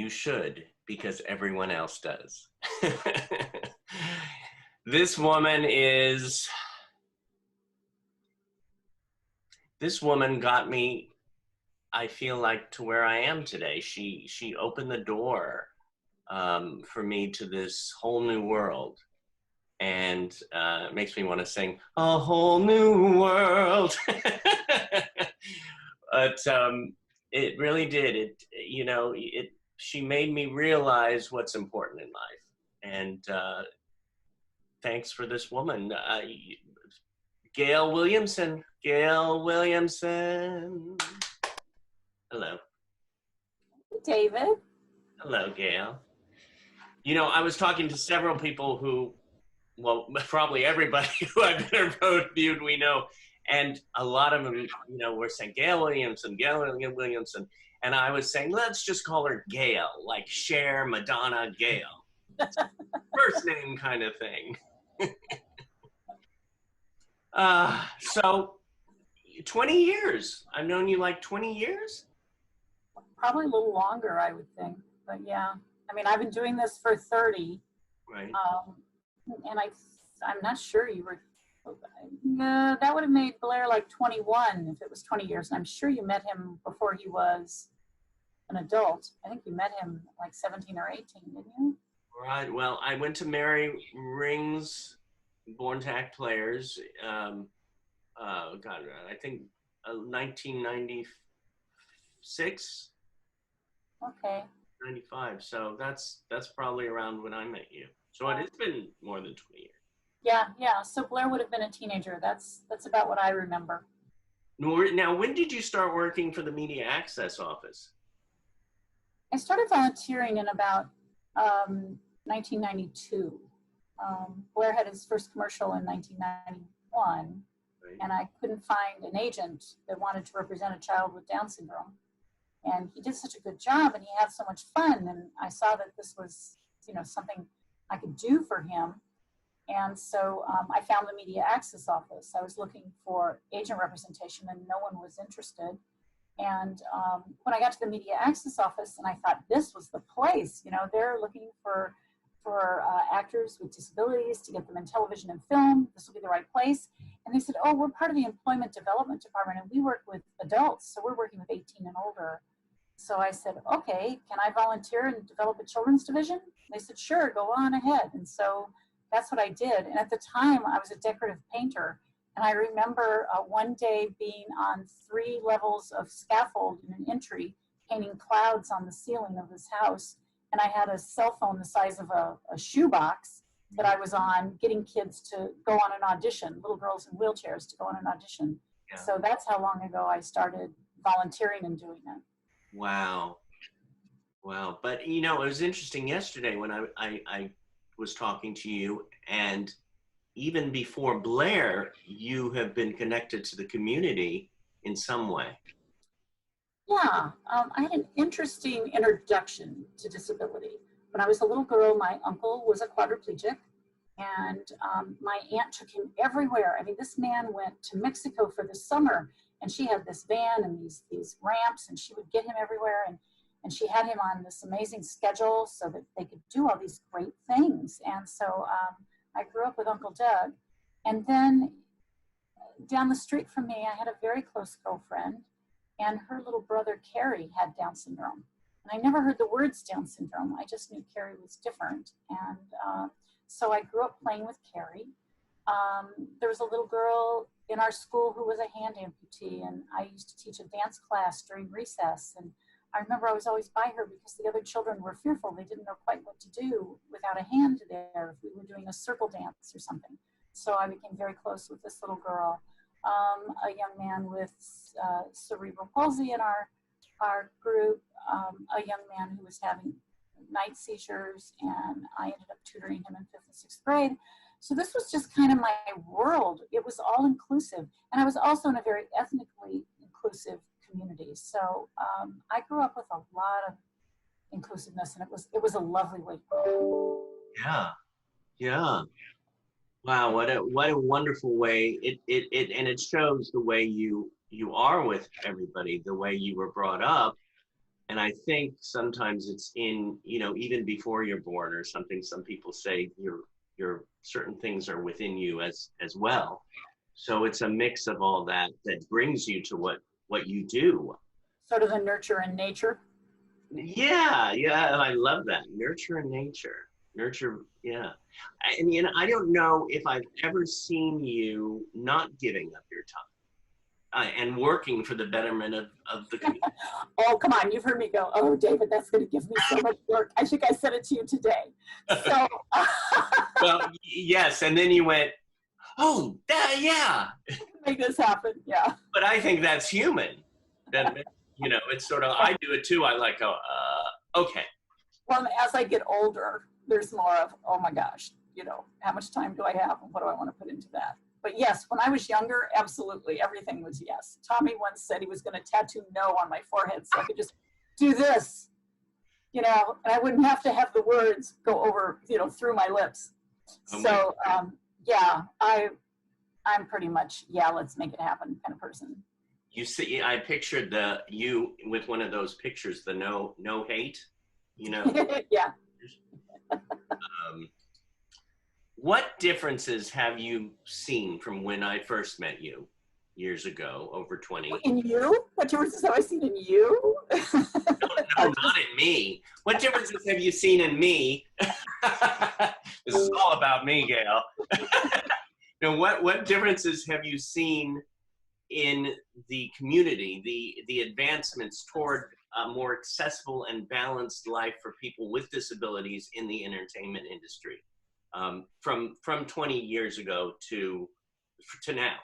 you should, because everyone else does. This woman got me, I feel like, to where I am today. She opened the door for me to this whole new world. And it makes me want to sing "A Whole New World." But it really did. She made me realize what's important in life. And thanks for this woman, Gail Williamson. Gail Williamson. Hello. David. Hello, Gail. I was talking to several people who, well, probably everybody who I've been interviewed, we know. And a lot of them, were saying Gail Williamson, Gail Williamson. And I was saying, let's just call her Gail, like Cher, Madonna, Gail. First name kind of thing. So 20 years. I've known you like 20 years? Probably a little longer, I would think. But yeah, I mean, I've been doing this for 30. Right. And I'm not sure you were, that would have made BLAIR like 21 if it was 20 years. And I'm sure you met him before he was an adult. I think you met him like 17 or 18, didn't you? Right. Well, I went to Mary Ring's Born to Act Players. God, I think 1996. Okay. 95. So that's probably around when I met you. So it has been more than 20 years. Yeah. So BLAIR would have been a teenager. That's about what I remember. Now, when did you start working for the Media Access Office? I started volunteering in about 1992. BLAIR had his first commercial in 1991, right. And I couldn't find an agent that wanted to represent a child with Down syndrome. And he did such a good job, and he had so much fun, and I saw that this was, something I could do for him. And so I found the Media Access Office. I was looking for agent representation, and no one was interested. And when I got to the Media Access Office, and I thought this was the place, they're looking for actors with disabilities to get them in television and film. This will be the right place. And they said, oh, we're part of the Employment Development Department, and we work with adults, so we're working with 18 and older. So I said, okay, can I volunteer and develop a children's division? They said, sure, go on ahead. And so that's what I did. And at the time, I was a decorative painter. And I remember one day being on 3 levels of scaffold in an entry, painting clouds on the ceiling of this house. And I had a cell phone the size of a shoebox that I was on, getting kids to go on an audition, little girls in wheelchairs to go on an audition. Yeah. So that's how long ago I started volunteering and doing it. Wow. But, it was interesting yesterday when I was talking to you, and even before BLAIR, you have been connected to the community in some way. Yeah, I had an interesting introduction to disability. When I was a little girl, my uncle was a quadriplegic, and my aunt took him everywhere. I mean, this man went to Mexico for the summer, and she had this van and these ramps, and she would get him everywhere, and she had him on this amazing schedule so that they could do all these great things. And so I grew up with Uncle Doug. And then down the street from me, I had a very close girlfriend, and her little brother, Carrie, had Down syndrome. And I never heard the words Down syndrome. I just knew Carrie was different. And so I grew up playing with Carrie. There was a little girl in our school who was a hand amputee, and I used to teach a dance class during recess. And I remember I was always by her because the other children were fearful. They didn't know quite what to do without a hand there if we were doing a circle dance or something. So I became very close with this little girl. A young man with cerebral palsy in our group, a young man who was having night seizures, and I ended up tutoring him in 5th and 6th grade. So this was just kind of my world. It was all inclusive. And I was also in a very ethnically inclusive community. So I grew up with a lot of inclusiveness, and it was a lovely way to grow up. Yeah. Wow, what a wonderful way. It shows the way you are with everybody, the way you were brought up. And I think sometimes it's in, you know, even before you're born or something, some people say your certain things are within you as well. So it's a mix of all that that brings you to what you do. Sort of the nurture and nature. Yeah, yeah, I love that. Nurture and nature. Nurture, yeah. And you know, I don't know if I've ever seen you not giving up your time and working for the betterment of the community. Oh, come on, you've heard me go, oh, David, that's going to give me so much work. I think I said it to you today. So, Well, yes, and then you went, oh, that, yeah. make this happen. Yeah. But I think that's human. That, you know, it's sort of, I do it too. I like, go, okay. Well, as I get older, there's more of, oh my gosh, you know, how much time do I have and what do I want to put into that? But yes, when I was younger, absolutely, everything was yes. Tommy once said he was going to tattoo no on my forehead so I could just do this, you know, and I wouldn't have to have the words go over, you know, through my lips. Oh So, yeah, I'm pretty much, yeah, let's make it happen kind of person. You see, I pictured you with one of those pictures, the no hate, you know. Yeah. What differences have you seen from when I first met you years ago, over 20? In you? What differences have I seen in you? No, not in me. What differences have you seen in me? This is all about me, Gail. Now, what differences have you seen in the community, the advancements toward a more accessible and balanced life for people with disabilities in the entertainment industry, from 20 years ago to now?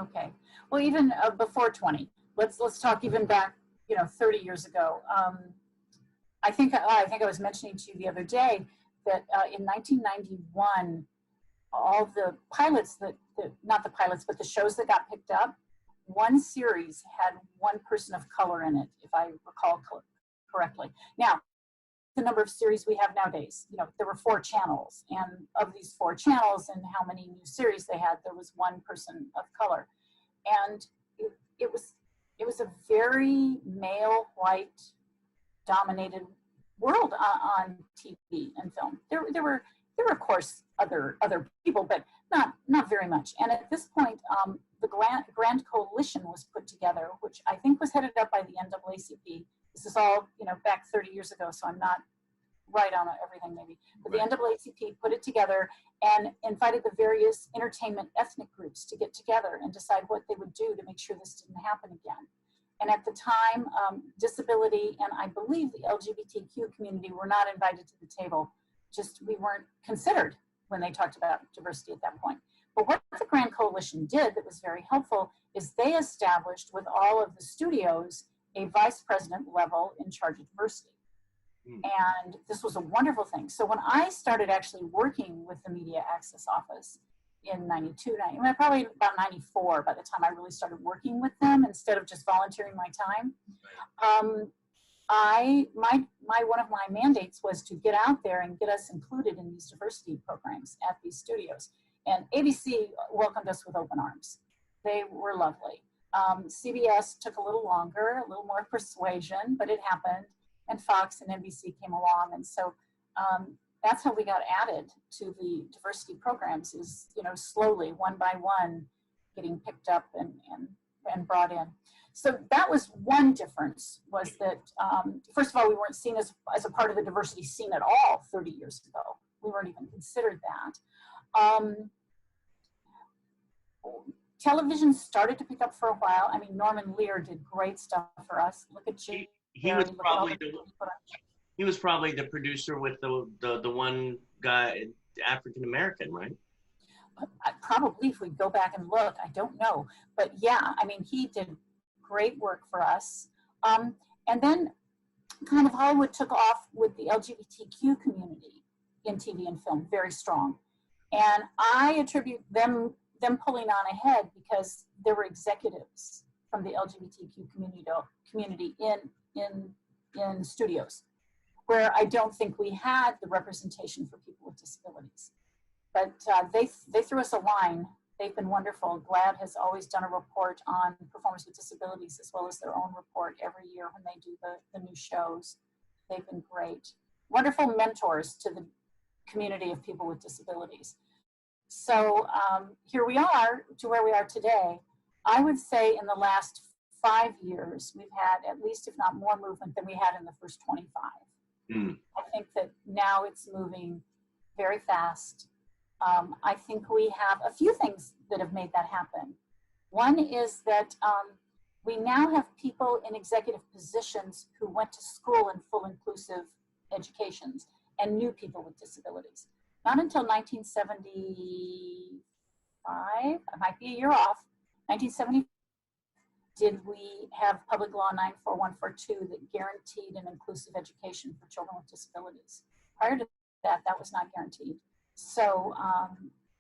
Okay. Well, even before 20, let's talk even back, you know, 30 years ago. I think I was mentioning to you the other day that in 1991, all the pilots not the pilots, but the shows that got picked up, one series had one person of color in it, if I recall correctly. Now, the number of series we have nowadays, you know, there were 4 channels, and of these 4 channels and how many new series they had, there was one person of color. And it was a very male, white dominated world on TV and film. There were of course other people, but not very much. And at this point, the Grand Coalition was put together, which I think was headed up by the NAACP. This is all, you know, back 30 years ago, so I'm not right on everything maybe. But the NAACP put it together and invited the various entertainment ethnic groups to get together and decide what they would do to make sure this didn't happen again. And at the time, disability and I believe the LGBTQ community were not invited to the table. Just we weren't considered when they talked about diversity at that point. But what the Grand Coalition did that was very helpful is they established with all of the studios a vice president level in charge of diversity. And this was a wonderful thing. So when I started actually working with the Media Access Office in 92, probably about 94 by the time I really started working with them instead of just volunteering my time, one of my mandates was to get out there and get us included in these diversity programs at these studios. And ABC welcomed us with open arms. They were lovely. CBS took a little longer, a little more persuasion, but it happened. And Fox and NBC came along. And so that's how we got added to the diversity programs is, you know, slowly, one by one, getting picked up and brought in. So that was one difference, was that, first of all, we weren't seen as a part of the diversity scene at all 30 years ago. We weren't even considered that. Television started to pick up for a while. I mean, Norman Lear did great stuff for us. Look at you. He was probably the producer with the one guy, African American, right? Probably, if we go back and look, I don't know. But yeah, I mean, he did great work for us. And then kind of Hollywood took off with the LGBTQ community in TV and film, very strong. And I attribute them pulling on ahead because there were executives from the LGBTQ community in studios, where I don't think we had the representation for people with disabilities. But they threw us a line. They've been wonderful. GLAAD has always done a report on performers with disabilities as well as their own report every year when they do the new shows. They've been great. Wonderful mentors to the community of people with disabilities. So here we are to where we are today. I would say in the last 5 years, we've had at least, if not more movement than we had in the first 25. I think that now it's moving very fast. I think we have a few things that have made that happen. One is that we now have people in executive positions who went to school in full inclusive educations and knew people with disabilities. Not until 1975, I might be a year off, 1970, did we have Public Law 94142 that guaranteed an inclusive education for children with disabilities. Prior to that, that was not guaranteed. So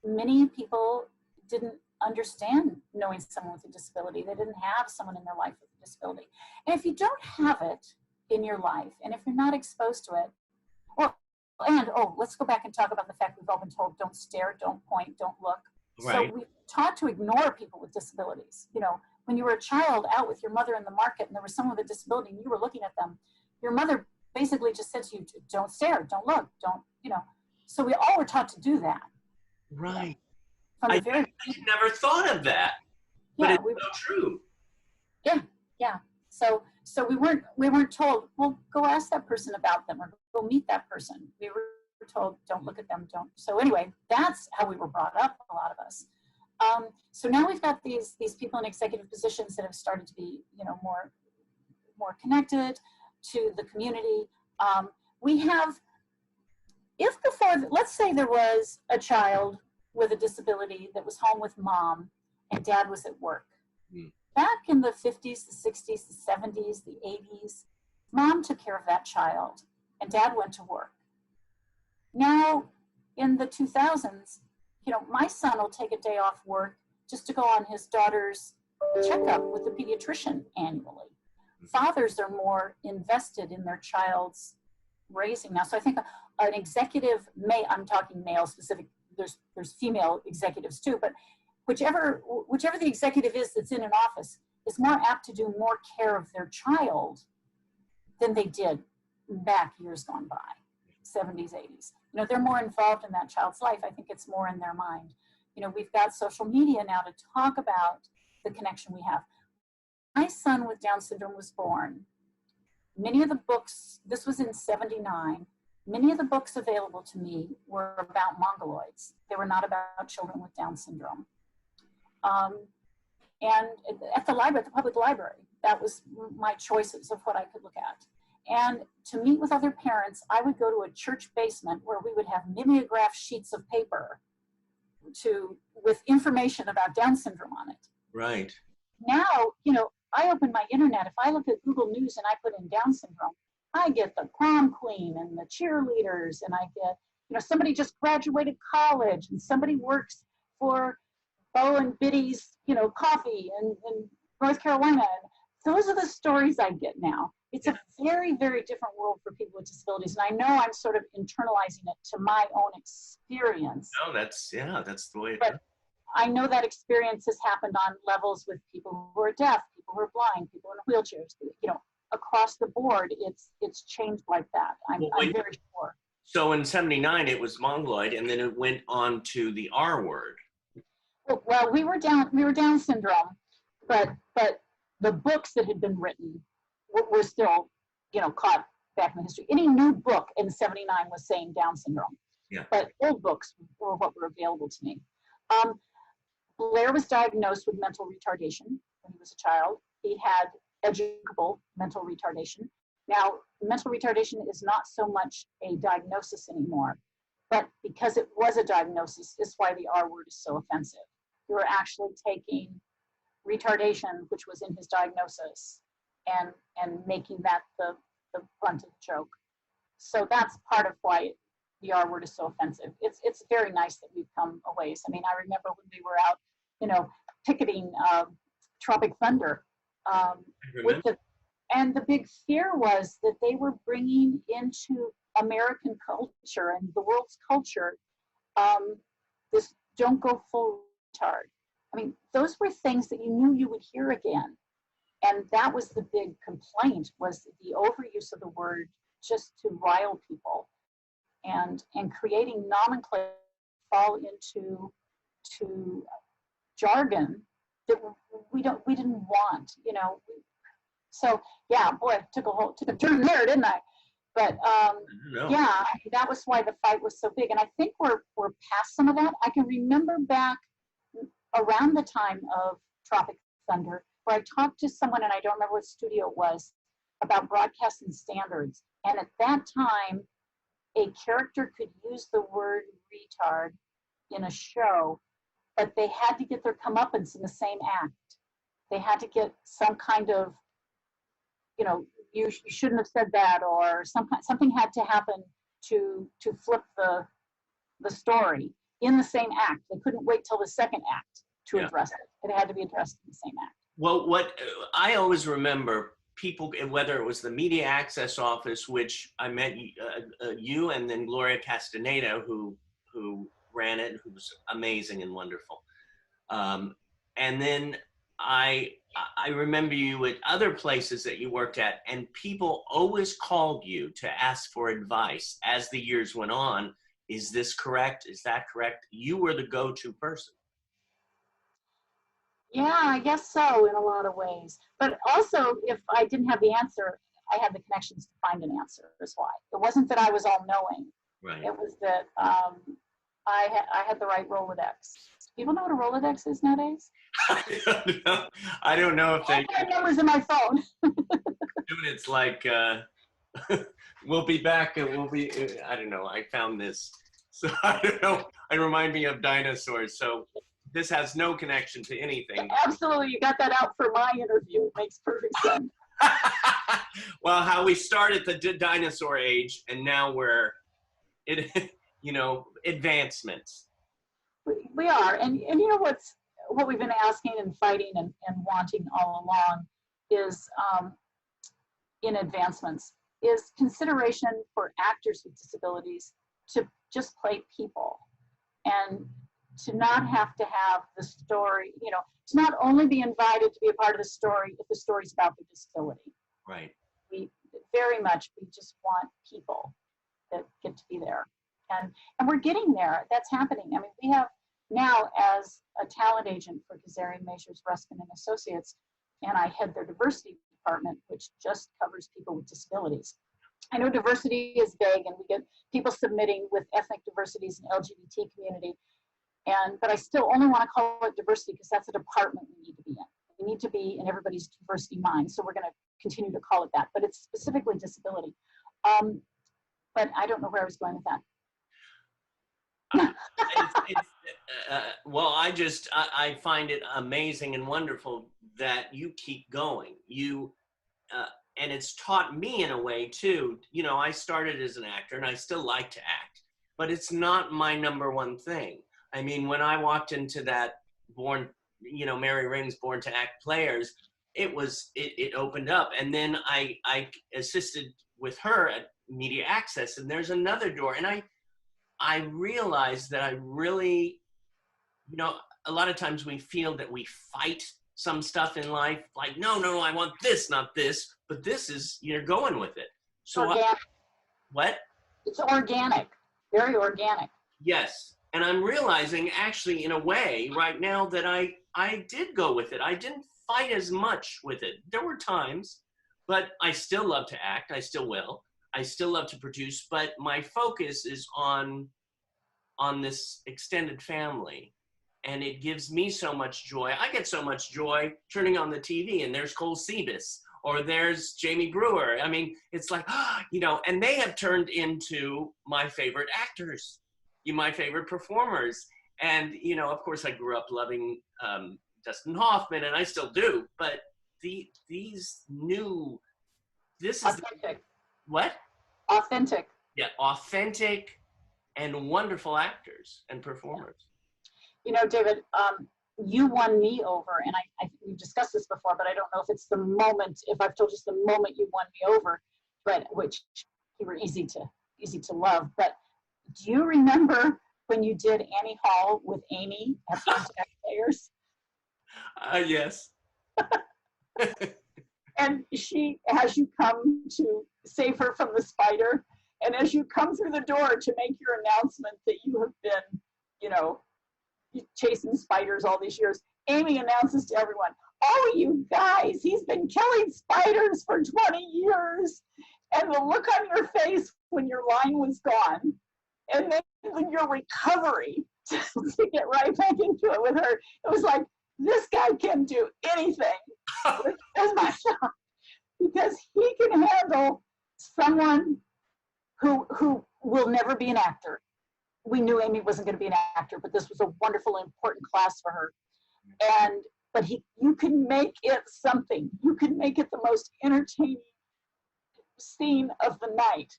many people didn't understand knowing someone with a disability. They didn't have someone in their life with a disability. And if you don't have it in your life, and if you're not exposed to it, let's go back and talk about the fact we've all been told, don't stare, don't point, don't look. Right. So we've taught to ignore people with disabilities. You know, when you were a child out with your mother in the market and there was someone with a disability and you were looking at them, your mother basically just said to you, don't stare, don't look, don't, you know. So we all were taught to do that. Right. From I the very never thought of that, but yeah, it's so true. Yeah, yeah. So we weren't told, well, go ask that person about them or go meet that person. We were told, don't look at them, don't. So anyway, that's how we were brought up, a lot of us. So now we've got these people in executive positions that have started to be, you know, more connected to the community. We have, if before, let's say there was a child with a disability that was home with mom and dad was at work. Back in the 50s, the 60s, the 70s, the 80s, mom took care of that child and dad went to work. Now, in the 2000s, you know, my son will take a day off work just to go on his daughter's checkup with the pediatrician annually. Fathers are more invested in their child's raising now. So I think an executive I'm talking male specific, there's female executives too, but whichever the executive is that's in an office is more apt to do more care of their child than they did back years gone by, 70s, 80s. You know, they're more involved in that child's life. I think it's more in their mind. You know, we've got social media now to talk about the connection we have. My son with Down syndrome was born. Many of the books, this was in 79, many of the books available to me were about mongoloids. They were not about children with Down syndrome. And at the library, at the public library, that was my choices of what I could look at. And to meet with other parents, I would go to a church basement where we would have mimeograph sheets of paper with information about Down syndrome on it. Right. Now, you know, I open my internet. If I look at Google News and I put in Down syndrome, I get the prom queen and the cheerleaders, and I get, you know, somebody just graduated college and somebody works for Bo and Biddy's, you know, coffee in North Carolina. And those are the stories I get now. It's a very, very different world for people with disabilities. And I know I'm sort of internalizing it to my own experience. No, that's the way it is. I know that experience has happened on levels with people who are deaf, people who are blind, people in wheelchairs. You know, across the board, it's changed like that. I'm very sure. So in 79, it was mongoloid, and then it went on to the R word. Well, we were Down syndrome, but the books that had been written were still, you know, caught back in the history. Any new book in 79 was saying Down syndrome. Yeah. But old books were what were available to me. BLAIR was diagnosed with mental retardation when he was a child. He had educable mental retardation. Now, mental retardation is not so much a diagnosis anymore, but because it was a diagnosis, is why the R word is so offensive. You were actually taking retardation, which was in his diagnosis, and making that the brunt of the joke. So that's part of why the R word is so offensive. It's very nice that we've come a ways. I mean, I remember when we were out, you know, picketing Tropic Thunder. And the big fear was that they were bringing into American culture and the world's culture this don't go full retard. I mean, those were things that you knew you would hear again. And that was the big complaint, was the overuse of the word just to rile people, and creating nomenclature fall into jargon that we didn't want, you know. So yeah, boy, took a turn there, didn't I? But yeah, that was why the fight was so big. And I think we're past some of that. I can remember back around the time of Tropic Thunder, where I talked to someone, and I don't remember what studio it was, about broadcasting standards. And at that time, a character could use the word retard in a show, but they had to get their comeuppance in the same act. They had to get some kind of, you know, you shouldn't have said that, or something had to happen to flip the story in the same act. They couldn't wait till the second act to address it. It had to be addressed in the same act. Well, what I always remember, people, whether it was the Media Access Office, which I met you and then Gloria Castaneda, who ran it, who was amazing and wonderful. And then I remember you at other places that you worked at, and people always called you to ask for advice as the years went on. Is this correct? Is that correct? You were the go-to person. Yeah, I guess so, in a lot of ways. But also, if I didn't have the answer, I had the connections to find an answer, is why. It wasn't that I was all-knowing. Right. It was that I had the right Rolodex. People know what a Rolodex is nowadays? I don't know if they... I have numbers in my phone. It's like, we'll be back, and we'll be... I don't know, I found this. So I don't know, it reminds me of dinosaurs, so... This has no connection to anything. Absolutely, you got that out for my interview. It makes perfect sense. Well, how we started the dinosaur age, and now we're, you know, advancements. We are, and you know what we've been asking and fighting and wanting all along is, in advancements, is consideration for actors with disabilities to just play people, and to not have to have the story, you know, to not only be invited to be a part of the story if the story's about the disability. Right. We just want people that get to be there. And we're getting there. That's happening. I mean, we have now, as a talent agent for Kazarian, Majors, Ruskin and Associates, and I head their diversity department, which just covers people with disabilities. I know diversity is vague, and we get people submitting with ethnic diversities and LGBT community. But I still only want to call it diversity because that's a department we need to be in. We need to be in everybody's diversity mind, so we're going to continue to call it that. But it's specifically disability. But I don't know where I was going with that. Well, I find it amazing and wonderful that you keep going. And it's taught me in a way too. You know, I started as an actor, and I still like to act, but it's not my number one thing. I mean, when I walked into that Mary Ring's Born to Act Players, it opened up. And then I assisted with her at Media Access, and there's another door. And I realized that I really, you know, a lot of times we feel that we fight some stuff in life, like, no, I want this, not this, but this is, you're going with it. So what? It's organic, very organic. Yes. And I'm realizing, actually, in a way, right now, that I did go with it. I didn't fight as much with it. There were times, but I still love to act. I still will. I still love to produce, but my focus is on this extended family. And it gives me so much joy. I get so much joy turning on the TV, and there's Cole Sebus, or there's Jamie Brewer. I mean, it's like, you know, and they have turned into my favorite actors. My favorite performers. And, you know, of course I grew up loving Dustin Hoffman, and I still do, but this is authentic. What? Authentic. Yeah, authentic and wonderful actors and performers. You know, David, you won me over, and we've discussed this before, but I don't know if it's the moment, if I've told you it's the moment you won me over, but which you were easy to love, but do you remember when you did Annie Hall with Amy at BLAIR? Yes. And she has you come to save her from the spider. And as you come through the door to make your announcement that you have been, you know, chasing spiders all these years, Amy announces to everyone, oh, you guys, he's been killing spiders for 20 years. And the look on your face when your line was gone, and then your recovery to get right back into it with her, it was like, this guy can do anything with my shot, because he can handle someone who will never be an actor. We knew Amy wasn't going to be an actor, but this was a wonderful, important class for her. But you can make it something. You can make it the most entertaining scene of the night,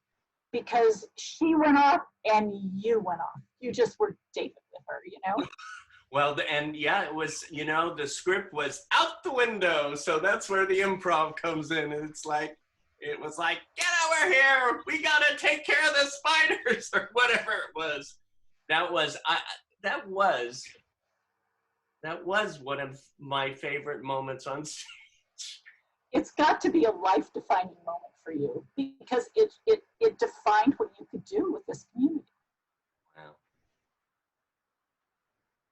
because she went off and you went off. You just were David with her, you know? Well, and yeah, it was, you know, the script was out the window. So that's where the improv comes in. And it's like, it was like, get over here. We got to take care of the spiders, or whatever it was. That was one of my favorite moments on stage. It's got to be a life-defining moment for you, because it defined what you could do with this community. Wow.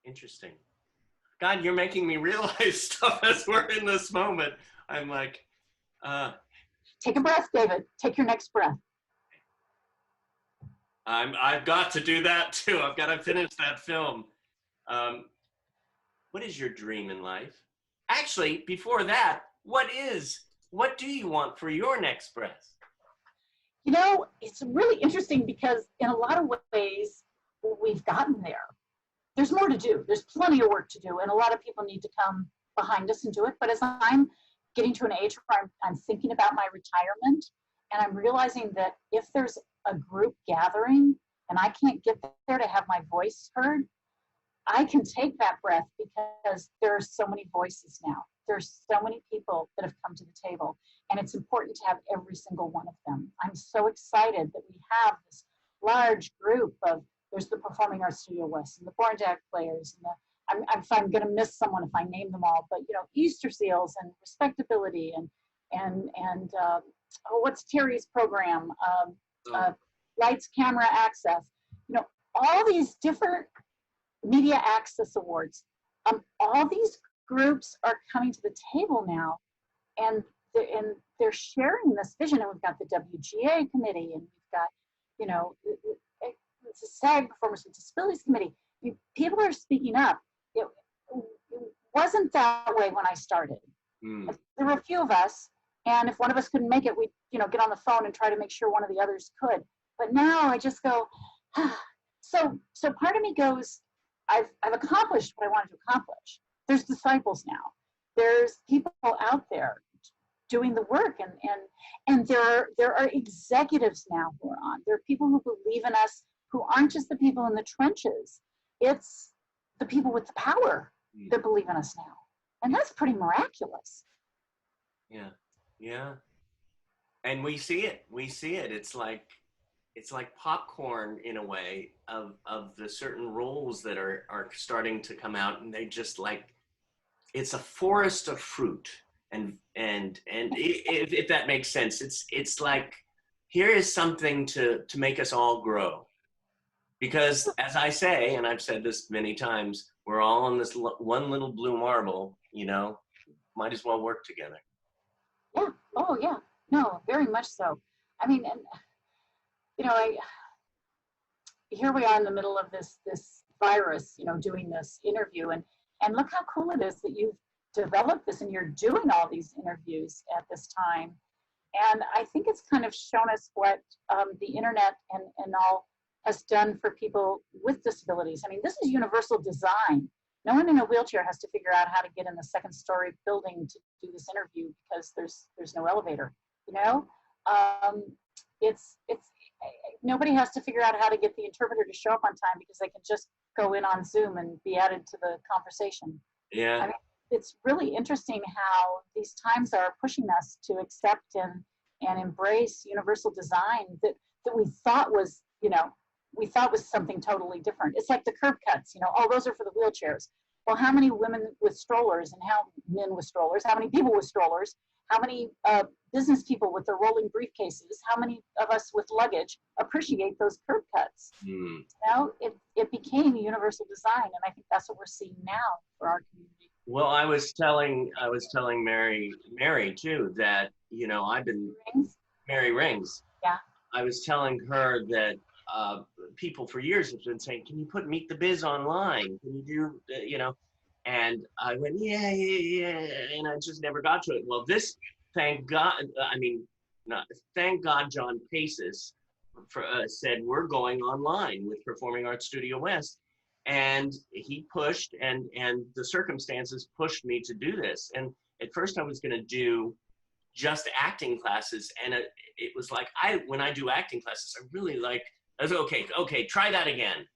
Interesting. God, you're making me realize stuff as we're in this moment. I'm like, take a breath, David. Take your next breath. I've got to do that too. I've got to finish that film. What is your dream in life? Actually, before that, what do you want for your next breath? You know, it's really interesting, because in a lot of ways, we've gotten there. There's more to do. There's plenty of work to do, and a lot of people need to come behind us and do it. But as I'm getting to an age where I'm thinking about my retirement, and I'm realizing that if there's a group gathering and I can't get there to have my voice heard, I can take that breath, because there are so many voices now. There's so many people that have come to the table, and it's important to have every single one of them. I'm so excited that we have this large group of, there's the Performing Arts Studio West and the Born to Act players, and I'm going to miss someone if I name them all, but you know, Easter Seals and Respectability and what's Terry's program, Lights, Camera, Access, you know, all these different media access awards. All these groups are coming to the table now, and they're sharing this vision. And we've got the WGA committee, and we've got, you know, it's a SAG, Performers with Disabilities Committee. People are speaking up. It wasn't that way when I started. There were a few of us, and if one of us couldn't make it, we'd, you know, get on the phone and try to make sure one of the others could. But now I just go, so part of me goes, I've accomplished what I wanted to accomplish. There's disciples now. There's people out there doing the work, and there are executives now who are on. There are people who believe in us, who aren't just the people in the trenches. It's the people with the power that believe in us now. And that's pretty miraculous. Yeah. And we see it. It's like popcorn in a way of the certain roles that are starting to come out, and they just like, it's a forest of fruit. And if that makes sense, it's like, here is something to make us all grow. Because as I say, and I've said this many times, we're all on this one little blue marble, you know, might as well work together. Yeah. Oh yeah. No, very much so. I mean, and you know, here we are in the middle of this virus, you know, doing this interview, and look how cool it is that you've developed this and you're doing all these interviews at this time. And I think it's kind of shown us what the internet and all has done for people with disabilities. I mean, this is universal design. No one in a wheelchair has to figure out how to get in the second story building to do this interview, because there's no elevator, you know? It's nobody has to figure out how to get the interpreter to show up on time, because they can just go in on Zoom and be added to the conversation. Yeah. I mean, it's really interesting how these times are pushing us to accept and embrace universal design that we thought was, you know, we thought was something totally different. It's like the curb cuts, you know, oh, those are for the wheelchairs. Well, how many women with strollers and how men with strollers, how many people with strollers, how many business people with their rolling briefcases, how many of us with luggage appreciate those curb cuts? You know, it became universal design, and I think that's what we're seeing now for our community. Well, I was telling Mary too, that, you know, Mary Rings. Yeah. I was telling her that people for years have been saying, can you put Meet the Biz online? Can you do, you know? And I went, yeah. And I just never got to it. Well, this, thank God, thank God John Paces said, we're going online with Performing Arts Studio West. And he pushed, and the circumstances pushed me to do this. And at first I was going to do just acting classes, and it was like, when I do acting classes, I really like, I was okay, try that again.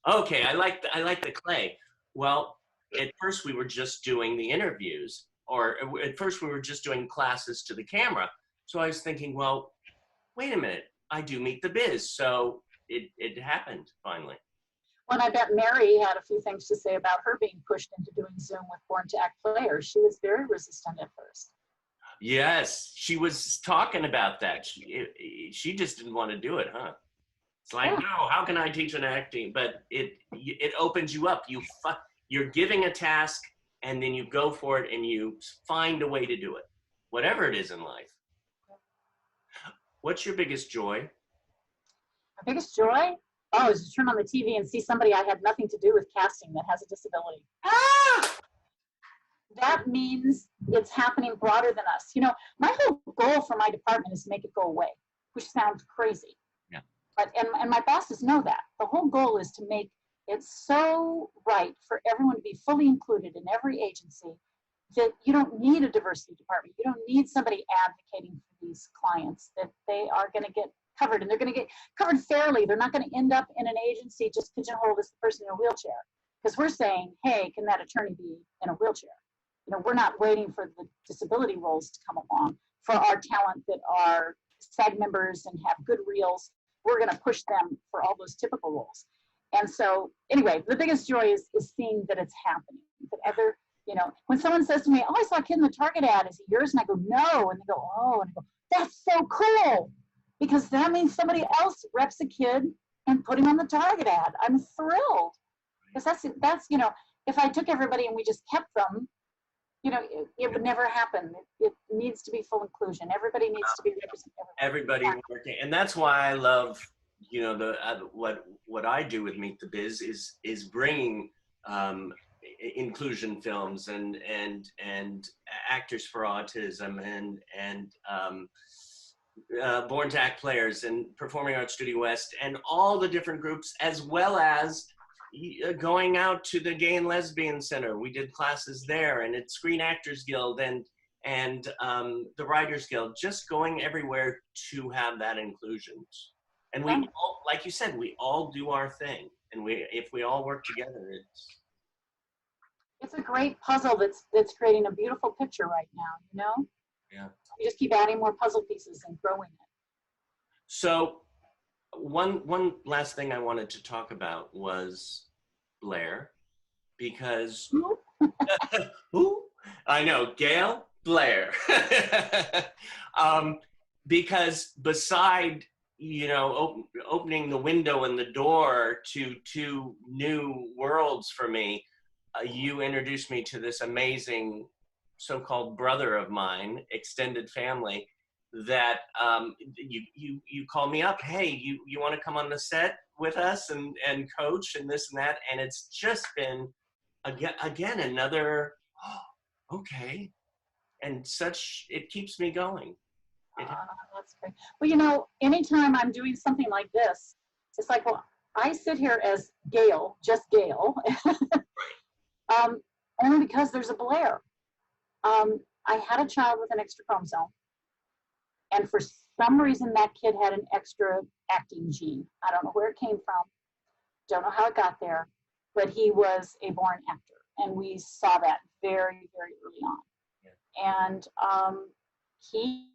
Okay, I like the clay. Well, at first we were just doing the interviews, or at first we were just doing classes to the camera. So I was thinking, well, wait a minute, I do Meet the Biz. So it happened finally. Well, I bet Mary had a few things to say about her being pushed into doing Zoom with Born to Act players. She was very resistant at first. Yes, she was talking about that. She just didn't want to do it, huh? It's like, no, how can I teach an acting? But it opens you up. You're giving a task, and then you go for it, and you find a way to do it, whatever it is in life. What's your biggest joy? My biggest joy? Oh, is to turn on the TV and see somebody I had nothing to do with casting that has a disability. That means it's happening broader than us. You know, my whole goal for my department is to make it go away, which sounds crazy. Yeah. But and my bosses know that. The whole goal is to make it so right for everyone to be fully included in every agency that you don't need a diversity department. You don't need somebody advocating for these clients, that they are going to get covered, and they're going to get covered fairly. They're not going to end up in an agency just pigeonholed as the person in a wheelchair. Because we're saying, hey, can that attorney be in a wheelchair? You know, we're not waiting for the disability roles to come along. For our talent that are SAG members and have good reels, we're going to push them for all those typical roles. And so, anyway, the biggest joy is seeing that it's happening. That you know, when someone says to me, oh, I saw a kid in the Target ad, is it yours? And I go, no. And they go, oh. And I go, that's so cool. Because that means somebody else reps a kid and put him on the Target ad. I'm thrilled. Because that's, you know, if I took everybody and we just kept them, you know, it would never happen. It needs to be full inclusion. Everybody needs to be represented. Everybody working, and that's why I love, you know, what I do with Meet the Biz is bringing inclusion films and actors for autism and Born to Act players and Performing Arts Studio West and all the different groups, as well as going out to the Gay and Lesbian Center. We did classes there, and at Screen Actors Guild and the Writers Guild, just going everywhere to have that inclusion. And we all, like you said, we all do our thing, and if we all work together, it's a great puzzle that's creating a beautiful picture right now, you know? Yeah. We just keep adding more puzzle pieces and growing it. So one last thing I wanted to talk about was BLAIR, because who? I know, Gail, BLAIR. Because beside, you know, opening the window and the door to two new worlds for me, you introduced me to this amazing so-called brother of mine, extended family, that you call me up, hey, you want to come on the set with us and coach and this and that, and it's just been again another okay, and such, it keeps me going. That's great. Well, you know, anytime I'm doing something like this, it's like, well, I sit here as Gail, just Gail, only because there's a BLAIR. I had a child with an extra chromosome, and for some reason that kid had an extra acting gene. I don't know where it came from, don't know how it got there, but he was a born actor, and we saw that very, very early on. Yeah. And he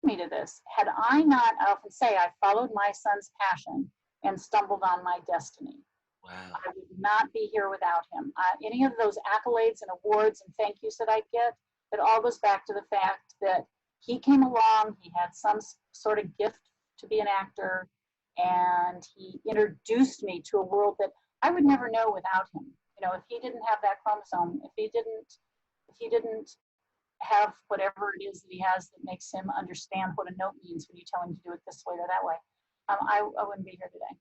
me to this. Had I not, I often say, I followed my son's passion and stumbled on my destiny. Wow. I would not be here without him. Any of those accolades and awards and thank yous that I get, it all goes back to the fact that he came along, he had some sort of gift to be an actor, and he introduced me to a world that I would never know without him. You know, if he didn't have that chromosome, if he didn't have whatever it is that he has that makes him understand what a note means when you tell him to do it this way or that way, I wouldn't be here today.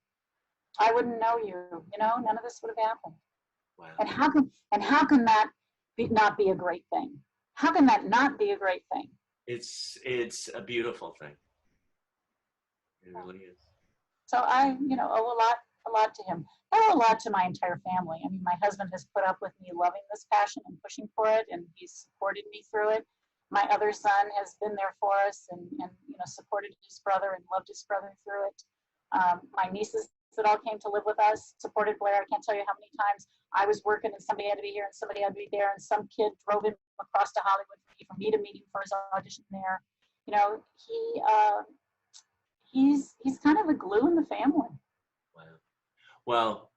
I wouldn't know you. You know, none of this would have happened. Wow. And how can that not be a great thing? How can that not be a great thing? It's a beautiful thing. It really is. So I, you know, owe a lot to him. I owe a lot to my entire family. I mean, my husband has put up with me loving this passion and pushing for it, and he's supported me through it. My other son has been there for us and you know, supported his brother and loved his brother through it. My nieces that all came to live with us supported BLAIR. I can't tell you how many times I was working and somebody had to be here and somebody had to be there, and some kid drove him across to Hollywood for me to meet him for his audition there. You know, he's kind of the glue in the family. Wow. Well,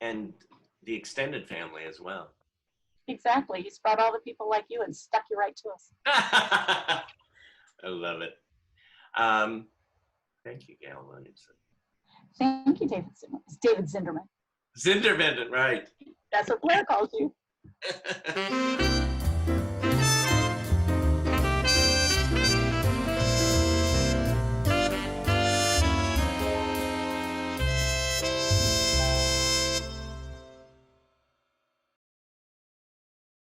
and the extended family as well. Exactly. He's brought all the people like you and stuck you right to us. I love it. Thank you, Gail Williamson. Thank you, David Zimmerman. It's David Zinderman. Zinderman, right. That's what BLAIR calls you.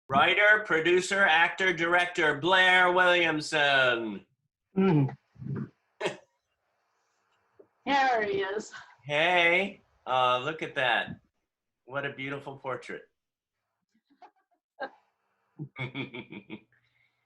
Writer, producer, actor, director, BLAIR Williamson. There he is. Hey, look at that. What a beautiful portrait.